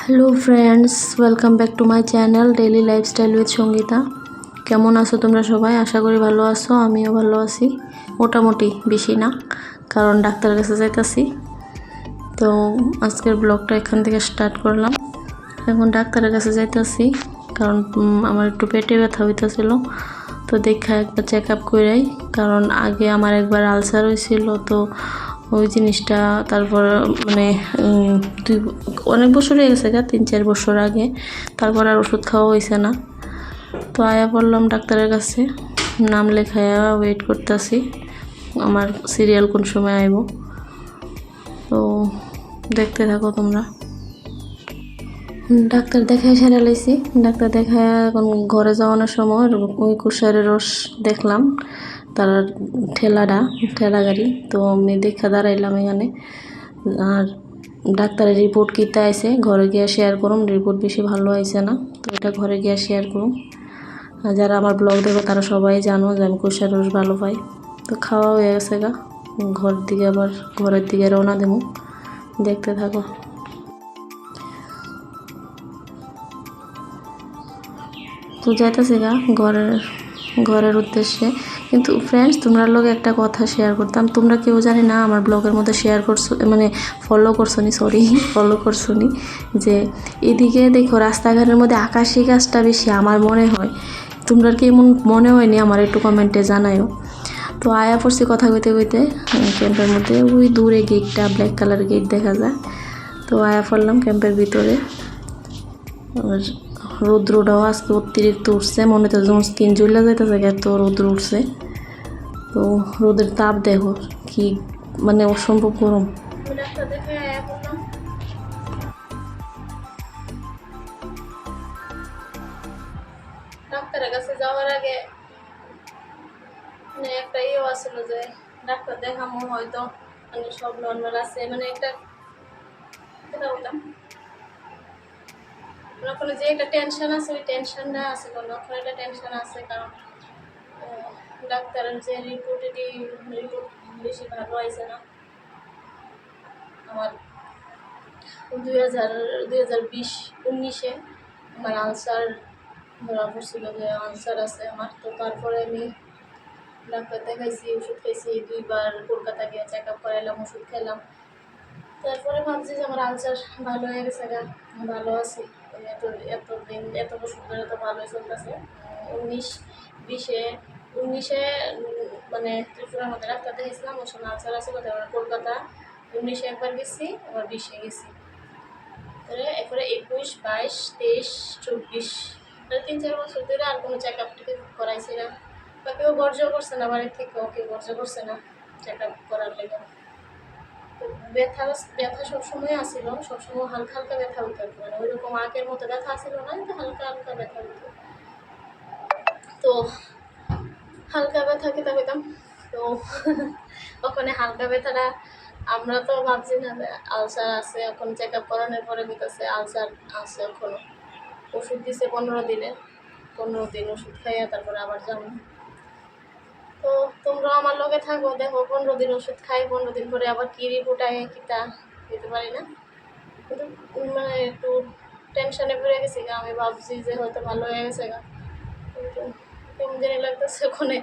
Hello friends, welcome back to my channel daily lifestyle with Sangeeta. কেমন আছো তোমরা সবাই? আশা করি ভালো আছো। আমিও ভালো আছি, মোটামুটি, বেশি না, কারণ ডাক্তারের কাছে যাইতেছি। তো আজকের ব্লগটা এখান থেকে স্টার্ট করলাম। এখন ডাক্তারের কাছে যাইতেছি কারণ আমার একটু পেটে ব্যথা হইতেছিল। তো দেখা একবার চেক আপ করাই, কারণ আগে আমার একবার আলসার হয়েছিল। তো ওই জিনিসটা তারপর মানে অনেক বছর হয়ে গেছে, 3-4 বছর আগে। তারপর আর ওষুধ খাওয়া হয়েছে না। তো আয়া পড়লাম ডাক্তারের কাছে, নাম লেখায়া ওয়েট করতেছি আমার সিরিয়াল কোন সময় আইব। তো দেখতে থাকো তোমরা। ডাক্তার দেখায় সেরা লাইছি। ডাক্তার দেখায় এখন ঘরে যাওয়ানোর সময় ওই কুষারের রস দেখলাম, তার ঠেলা গাড়ি। তো আমি দেখা দাঁড়াইলাম এখানে। আর ডাক্তারের রিপোর্ট কিতা আইছে ঘরে গিয়ে শেয়ার করুম। রিপোর্ট বেশি ভালো আইছে না, তো এটা ঘরে গিয়ে শেয়ার করুম। আর যারা আমার ব্লগ দেখো তারা সবাই জানো যে আমি কুষার রস ভালো পাই। তো খাওয়া হয়ে গেছে গা, ঘরের দিকে রওনা দেবো। দেখতে থাকো। তো যাইতেছি গা ঘরের উদ্দেশ্যে। কিন্তু ফ্রেন্ডস, তোমরা লোক একটা কথা শেয়ার করতাম। তোমরা কেউ জানি না আমার ব্লগের মধ্যে শেয়ার করছো, মানে ফলো করছো নি যে এদিকে দেখো রাস্তাঘাটের মধ্যে আকাশি গাছটা বেশি আমার মনে হয়। তোমরা কি এমন মনে হয়নি? আমার একটু কমেন্টে জানায়ও। তো আয়া পড়ছি কথা কইতে কইতে ক্যাম্পের মধ্যে। ওই দূরে গেটটা, ব্ল্যাক কালার গেট দেখা যায়। তো আয়া পড়লাম ক্যাম্পের ভিতরে। আর রৌদ্রটাও আজকে অতিরিক্ত উঠছে, মনে তো যেমন স্কিন জ্বলে যাইতেছে, এত রৌদ্র উঠছে। তো রোদের তাপ দেখো কি, মানে অসম্ভব গরম। ডাক্তারের কাছে যাওয়ার আগে মানে একটা আসলো যে ডাক্তার দেখামো, হয়তো মানে সব নর্মাল আছে, মানে একটা বললাম ওখানে যে একটা টেনশন আছে, ওই টেনশনটা আছে বলো। ওখানে একটা টেনশন আছে, কারণ ডাক্তারের যে রিপোর্ট বেশি ভালো আইছে না। আমার 2019-এ আমার আলসার ধরা পড়ছিল, যে আলসার আছে আমার। তো তারপরে আমি ডাক্তার দেখাইছি, ওষুধ খাইছি, 2বার কলকাতা গিয়ে চেক আপ করাইলাম, ওষুধ খাইলাম। তারপরে ভাবছি যে আমার আলসার ভালো হয়ে গেছে, ভালো আছি। এত বছর ধরে তো ভালোই চলতেছে। 19-20-এ মানে ত্রিপুরার মধ্যে ডাক্তার দেখেছিলাম, ওই সময় আলসার আছে। কলকাতা 19-এ একবার গেছি, আবার 20-এ গেছি। এরপরে 21, 22, 23, 24, 3-4 বছর ধরে আর কোনো চেক আপ করাইছি না, বা কেউ বর্জ্য করছে না, বাড়ির থেকে কেউ বর্জ্য করছে না চেক আপ করার লেগে। ব্যথা সবসময় আসছিল, সবসময় হালকা হালকা ব্যথা হইতো, মানে ওইরকম আগের মতো ব্যথা আসছিল না, কিন্তু হালকা হালকা ব্যথা হইতো। তো হালকা ব্যথা খেতে পেতাম। তো ওখানে হালকা ব্যথাটা আমরা তো ভাবছি না যে আলসার আছে। এখন চেক আপ করানোর পরে দিতেছে আলসার আছে। এখনো ওষুধ দিছে 15 দিন ওষুধ খাইয়া তারপরে আবার যাবো। তো তোমরাও আমার লগে থাকো, দেখো 15 দিন ওষুধ খাই, 15 দিন পরে আবার কি রিপোর্ট আয় কিতা দিতে পারি না। কিন্তু মানে একটু টেনশনে পড়ে গেছি গা। আমি ভাবছি যে হয়তো ভালো হয়ে গেছে গা, কিন্তু কেমন জানি লাগতেছে ওখানে,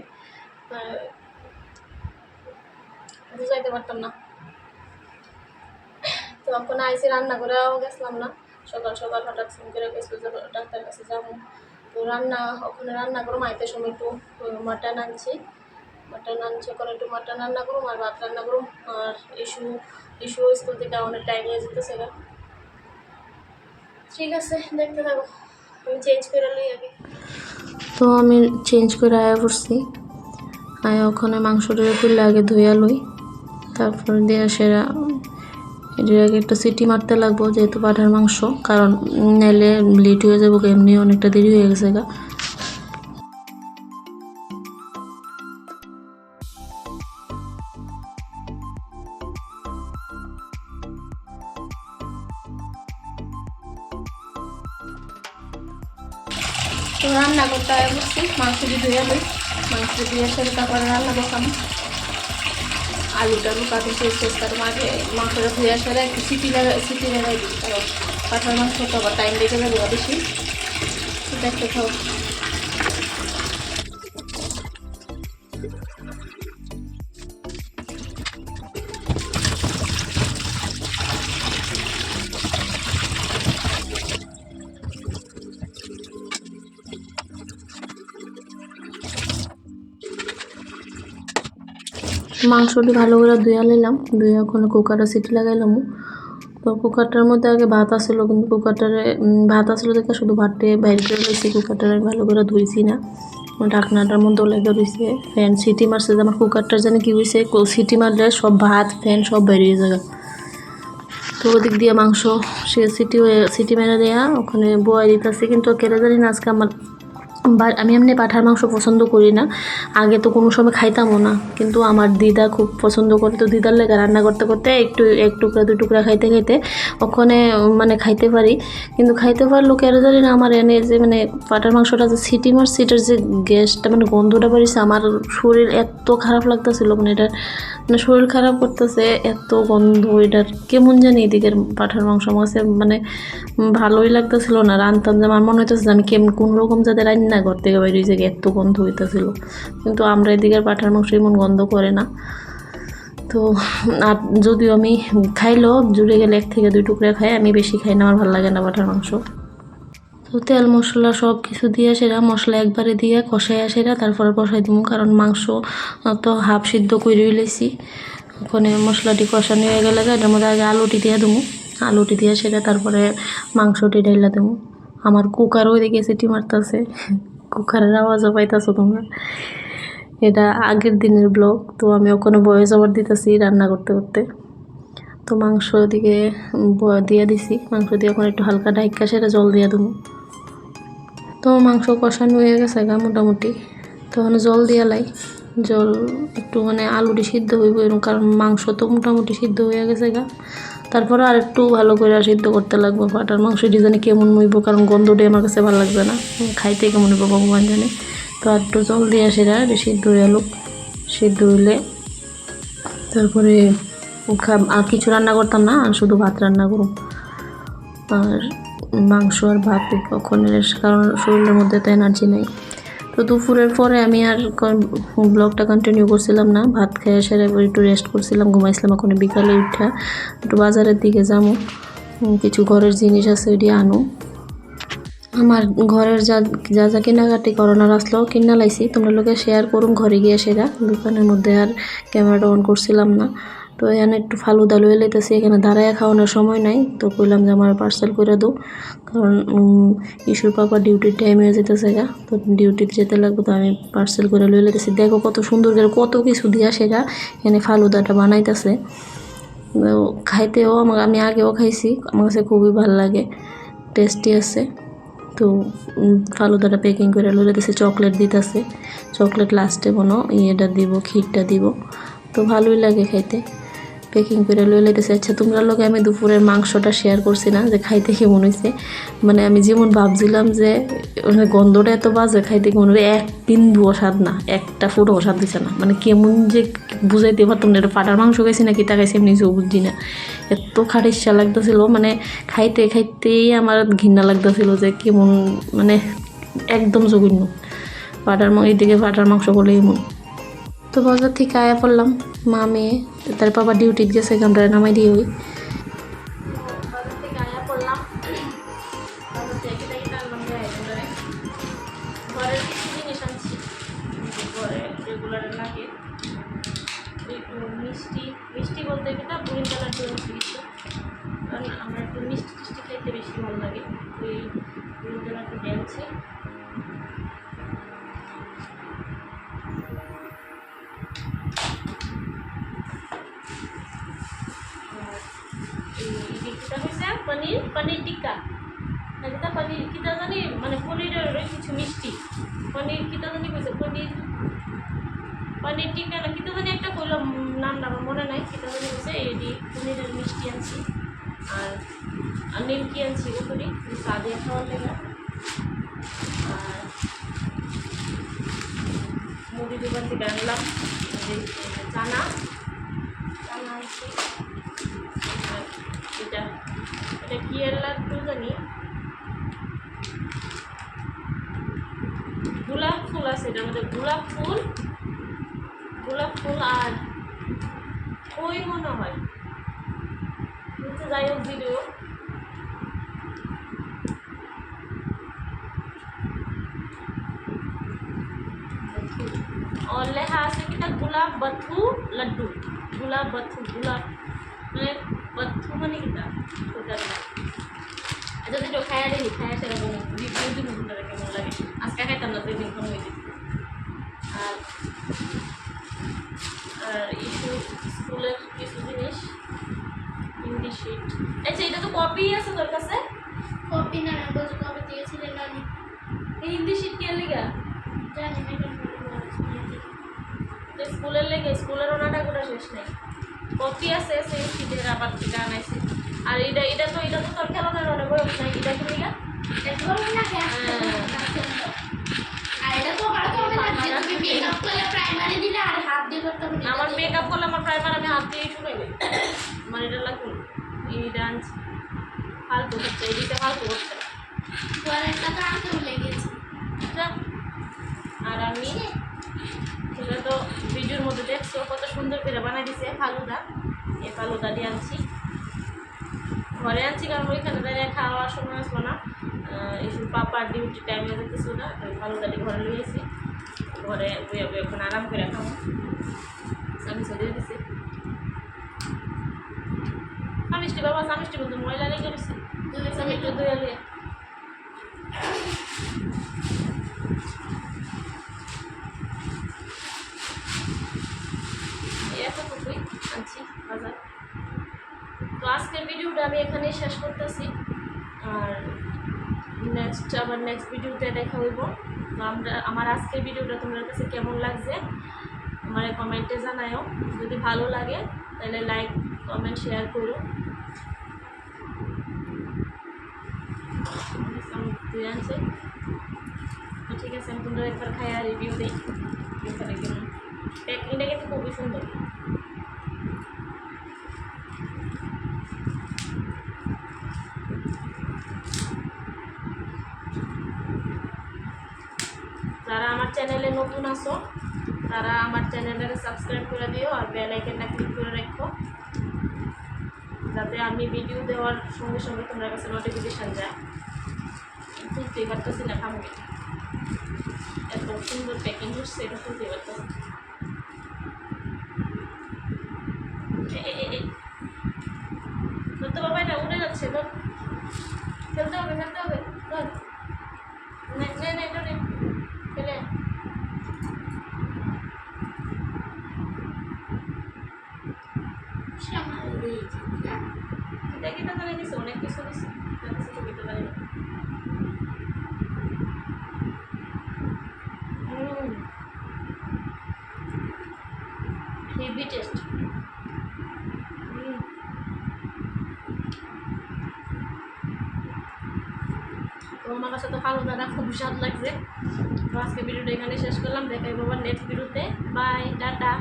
বুঝাইতে পারতাম না। তো এখন আইসি, রান্না করেও গেছিলাম না। সকাল সকাল হঠাৎ ফোন করে গেছিলো যে ডাক্তার কাছে যাবো। তো ওখানে রান্না করো, মাইতে সময় একটু মাটন আনছি, ওখানে একটু মাটন রান্না করুম আর ভাত রান্না করুম। আর ইস্যু স্কুল থেকে অনেক টাইম হয়ে যেতেছে গা। ঠিক আছে, দেখতে থাকো। আমি চেঞ্জ করে লই আগে। তো আমি চেঞ্জ করে আয়া পড়ছি। ওখানে মাংসটা তুললে আগে ধুইয়া লই, তারপর দিয়ে সেরা এটার আগে একটা সিটি মারতে লাগবো, যেহেতু পাঠার মাংস, কারণ নাইলে লেট হয়ে যাবো। এমনি অনেকটা দেরি হয়ে গেছে গা। তো রান্না করতে আয় বসছি, মাংসটি ধুয়ে লই। মাংসটি ধুয়ে সেরে তারপরে রান্না বসাম। আলু টালু কাটে শেষ তার মাঝে মাংসটা ধুয়ে সেরে একটু সিটি লাগাই দিই, কারণ পাঠার মাংস তো আবার টাইম লেগে যাবে বেশি, দেখতে খাও। মাংসটি ভালো করে ধুয়া নিলাম, ধুয়ে ওখানে কুকারে সিটি লাগাইলাম। তো কুকারটার মধ্যে আগে ভাত আসছিল, কিন্তু কুকারটারে ভাত আসলো দেখে শুধু ভাতটি বাইর করে রয়েছি, কুকারটারে ভালো করে ধুইছি না, ঢাকনাটার মধ্যে লেগে রয়েছে। ফ্যান সিটি মারছে, আমার কুকারটার জানি কি হয়েছে, সিটি মারলে সব ভাত ফ্যান সব বেরিয়ে যাবে। তো ওদিক দিয়ে মাংস সে সিটি মেরে দেয়া ওখানে বয়া দিতেছে, কিন্তু কেটে জানি না আজকে আমার আমি এমনি পাঁঠার মাংস পছন্দ করি না, আগে তো কোনো সময় খাইতামও না, কিন্তু আমার দিদা খুব পছন্দ করে, তো দিদার লেগে রান্না করতে করতে এক টুকরা দুই টুকরা খাইতে খাইতে ওখানে মানে খাইতে পারি। কিন্তু খাইতে পারলেও কেন জানি না আমার এনে যে মানে পাঁঠার মাংসটা যে সিটি মার সিটের যে গ্যাসটা মানে গন্ধটা বেরিয়েছে, আমার শরীর এত খারাপ লাগতেছিল, মানে এটা মানে শরীর খারাপ করতেছে, এত গন্ধ এটার কেমন জানি। এদিকের পাঁঠার মাংস আমার মানে ভালোই লাগতেছিল না, রান্তাম যে আমার মনে হইতেছে যে আমি কোন রকম যাতে রান্না করতে গেলে ওই জায়গায় এত গন্ধ হইতেছিল, কিন্তু আমরা এদিকের পাঁঠার মাংস এমন গন্ধ করে না। তো আর যদিও আমি খাইলেও জুড়ে গেলে 1 থেকে 2 টুকরা খাই, আমি বেশি খাই না, আমার ভালো লাগে না পাঁঠার মাংস। তো তেল মশলা সব কিছু দিয়ে সেরা মশলা একবারে দিয়ে কষাইয়া সেরা তারপরে বসাই দিব, কারণ মাংস তো হাফ সিদ্ধ করে লইছি। ওখানে মশলাটি কষানো হয়ে গেলে এটার মধ্যে আগে আলুটি দিয়ে দেবো, আলুটি দিয়ে সেটা তারপরে মাংসটি ঢাইলা দেবো। আমার কুকার ওই দিকে সিটি মারতেছে, কুকারের আওয়াজও পাইতেছো তোমরা। এটা আগের দিনের ব্লগ, তো আমি ওখানে ভয়েস ওভার দিতেছি রান্না করতে করতে। তো মাংস দিকে দিয়ে দিছি, মাংস দিয়ে এখন একটু হালকা ডাইকা সেটা জল দিয়ে দেবো। তো মাংস কষানো হয়ে গেছে গা মোটামুটি, তখন জল দিয়ে লাই, জল একটু মানে আলুটি সিদ্ধ হইব এরকম, কারণ মাংস তো মোটামুটি সিদ্ধ হয়ে গেছে গা, তারপরে আর একটু ভালো করে সিদ্ধ করতে লাগবে। পাঁঠার মাংস ডিজাইনে কেমন হইব, কারণ গন্ধটি আমার কাছে ভালো লাগবে না, খাইতে কেমন হইব ভগবান জানে। তো আর একটু জল দিয়ে সেটা সিদ্ধ হয়ে গেল, সিদ্ধ হইলে তারপরে আর কিছু রান্না করতাম না, আর শুধু ভাত রান্না করুম। আর মাংস আর ভাত কখনের, কারণ শরীরের মধ্যে তো এনার্জি নেই। তো দুপুরের পরে আমি আর ব্লগটা কন্টিনিউ করছিলাম না, ভাত খেয়ে সেরে একটু রেস্ট করছিলাম, ঘুমাইছিলাম। এখন বিকালে উঠা একটু বাজারের দিকে যাবো, কিছু ঘরের জিনিস আছে ওইটি আনো। আমার ঘরের যা যা কেনাকাটি করোনার আসলেও কিনা লাইছি, তোমরা লোকে শেয়ার করুন ঘরে গিয়ে সেরা। দোকানের মধ্যে আর ক্যামেরাটা অন করছিলাম না। তো এখানে একটু ফালুদা লয়ে লইতেছি, এখানে দাঁড়ায় খাওয়ানোর সময় নাই, তো কইলাম যে আমার পার্সেল করে দাও, কারণ ইস্যুর পাপা ডিউটির টাইম হয়ে যেতেছে গা, তো ডিউটিতে যেতে লাগবে, তো আমি পার্সেল করে লয়ে লইতেছি। দেখো কত সুন্দর করে কত কিছু দিয়া সেটা এখানে ফালুদাটা বানাইতেছে। খাইতেও আমি আগেও খাইছি, আমার কাছে খুবই ভালো লাগে, টেস্টি আছে। তো ফালুদাটা প্যাকিং করে লইলে দিছে, চকলেট দিতেছে, চকলেট লাস্টে বনো ইয়েটা দিব, ক্ষীরটা দিব, তো ভালোই লাগে খাইতে। প্যাকিং করে লইলে দিছে। আচ্ছা তোমরা লোকে আমি দুপুরের মাংসটা শেয়ার করছি না, যে খাইতে কেমন হয়েছে, মানে আমি যেমন ভাবছিলাম যে গন্ধটা এত বাজে, খাইতে কেমন এক বিন্দুও স্বাদ না, একটা ফুটও স্বাদ দিছে না, মানে কেমন যে বুঝাইতে পারতাম না, এটা পাটার মাংস খাইছি না কিটা খাইছি এমনি বুঝছি না, এত খাটিসা লাগতেছিল, মানে খাইতে খাইতেই আমার ঘৃণা লাগতেছিল যে কেমন, মানে একদম জঘন্য। এইদিকে পাটার মাংস বলে এমন। তো বাজার থেকে আয়া পড়লাম মা মেয়ে, তার বাবা ডিউটি গেছে, আমরা নামাই দিয়ে ওই বাজার থেকে আয়া পড়লাম। ঘরের কিছু জিনিস আনছি, ঘরে রেগুলার লাগে, একটু মিষ্টি মিষ্টি বলতে গেলে গ্রিন কালার জন্য কিছু, কারণ আমার একটু মিষ্টি টিষ্টি খাইতে বেশি ভালো লাগে, ওই গ্রিন কালারটা ডেলছে। পনির টিক্কা না, পনির কিতা জানি, মানে পনিরের কিছু মিষ্টি, পনির কিতা জানি কইছে, পনির টিক্কা না কিতা জানি একটা কইলাম, নামটা আমার মনে নাই, কিতা জানি কইছে। এটি পনিরের মিষ্টি আনছি, আর নিমকি আনছি উপরে চা দিয়ে খাওয়ার লেগে, আর মুড়ি দোকান থেকে আনলাম চানা আনছি, আর এটা এটা কি এর লাড্ডু জানি, গোলাপ ফুল আছে এটার মধ্যে, গোলাপ ফুল আর ওই মনে হয় নিচে যাই হোক ভিডিও और লেখা আছে কিটা গোলাপ বথু লাড্ডু, গোলাপ বথু, গোলাপ মানে বথু মানে কিটা ওটা না। আচ্ছা যেটা খায়া দেখি, খায়া সেটা বলি রিভিউ দিব কোনটা কেমন লাগে। আজকে খাইতাম না, দুই দিন কম হয়ে যেত। আর আর ইস্যু স্কুলের কিছু জিনিস, হিন্দি শিট। আচ্ছা এটা তো কপি আছে তোর কাছে? কপি না, বলছি কপি দিয়েছিলেন না হিন্দি শিট কে লিগা জানি না, স্কুলের লেগে, স্কুলের ওনাটা গোটা শেষ নেই, কপি আছে সেই শীতের আবার থেকে আনাইছে। আর এটা তো তোর খেলানোর অনেক বয়স নাই, এটা কি লিগা আর এটা তো আমার তো লাগছে, তুমি মেকআপ করলে প্রাইমারি দিলে আর হাত দিয়ে করতে হবে। আমার মেকআপ করলে আমার প্রাইমার আমি হাত দিয়ে শুকাইবে, আমার এটা লাগবে এই ডান্স ফালতু হচ্ছে, এদিকে ফালতু হচ্ছে। একটা তো আনতে ভুলে গেছি। আর আমি সেটা তো ভিডিওর মধ্যে দেখছো কত সুন্দর করে বানাই দিছে ফালুদা, এই ফালুদা দিয়ে আনছি, ঘরে আনছি কারণ ওইখানে দাঁড়িয়ে খাওয়ার সময় আসবো না, এইসব পাপার ডিউটি টাইমে যেতেছো না, ওই ফালুদাটি ঘরে লইয়েছি, ঘরে বইয়া বইয়া এখন আরাম করে খাবো। আমি সরিয়ে দিছি মিষ্টি, বাবা মিষ্টি বলতে ময়লা লেগে গেছে, আমি একটু ধুয়ে লিয়ে এতটুকুই আনছি বাজার। তো আজকের ভিডিওটা আমি এখানেই শেষ করতেছি, আর নেক্সট ভিডিওতে দেখা হইব। তো আমার আজকের ভিডিওটা তোমার কাছে কেমন লাগছে আমার কমেন্টে জানাও, যদি ভালো লাগে তাহলে লাইক কমেন্ট শেয়ার করো। তুই আনছে তো ঠিক আছে, আমি তোমরা একবার খাইয়া রিভিউ দিই এখানে কেমন, প্যাকিংটা কিন্তু খুবই সুন্দর। যারা আমার চ্যানেলে নতুন আসো তারা আমার চ্যানেলটাকে সাবস্ক্রাইব করে দিও, আর বেল আইকনটা ক্লিক করে রাখো, যাতে আমি ভিডিও দেওয়ার সঙ্গে সঙ্গে তোমার কাছে নোটিফিকেশান যায়। খুঁজতেই পারতেছি না খামো, এত সুন্দর প্যাকিং হচ্ছে, এটা খুঁজতেই পারতেছি। তো বাবা এটা উড়ে যাচ্ছে, তো ফেলতে হবে এটা নে ফেলে দেখি তো জানি দিছে, অনেক কিছু দিছে, ছবিতে জানি না। Heavy taste. তো আমার কাছে তো ফালুদাটা খুব স্বাদ লাগছে। তো আজকে ভিডিওটা এখানে শেষ করলাম, দেখাই বাবার নেক্সট ভিডিওতে। Bye, tata.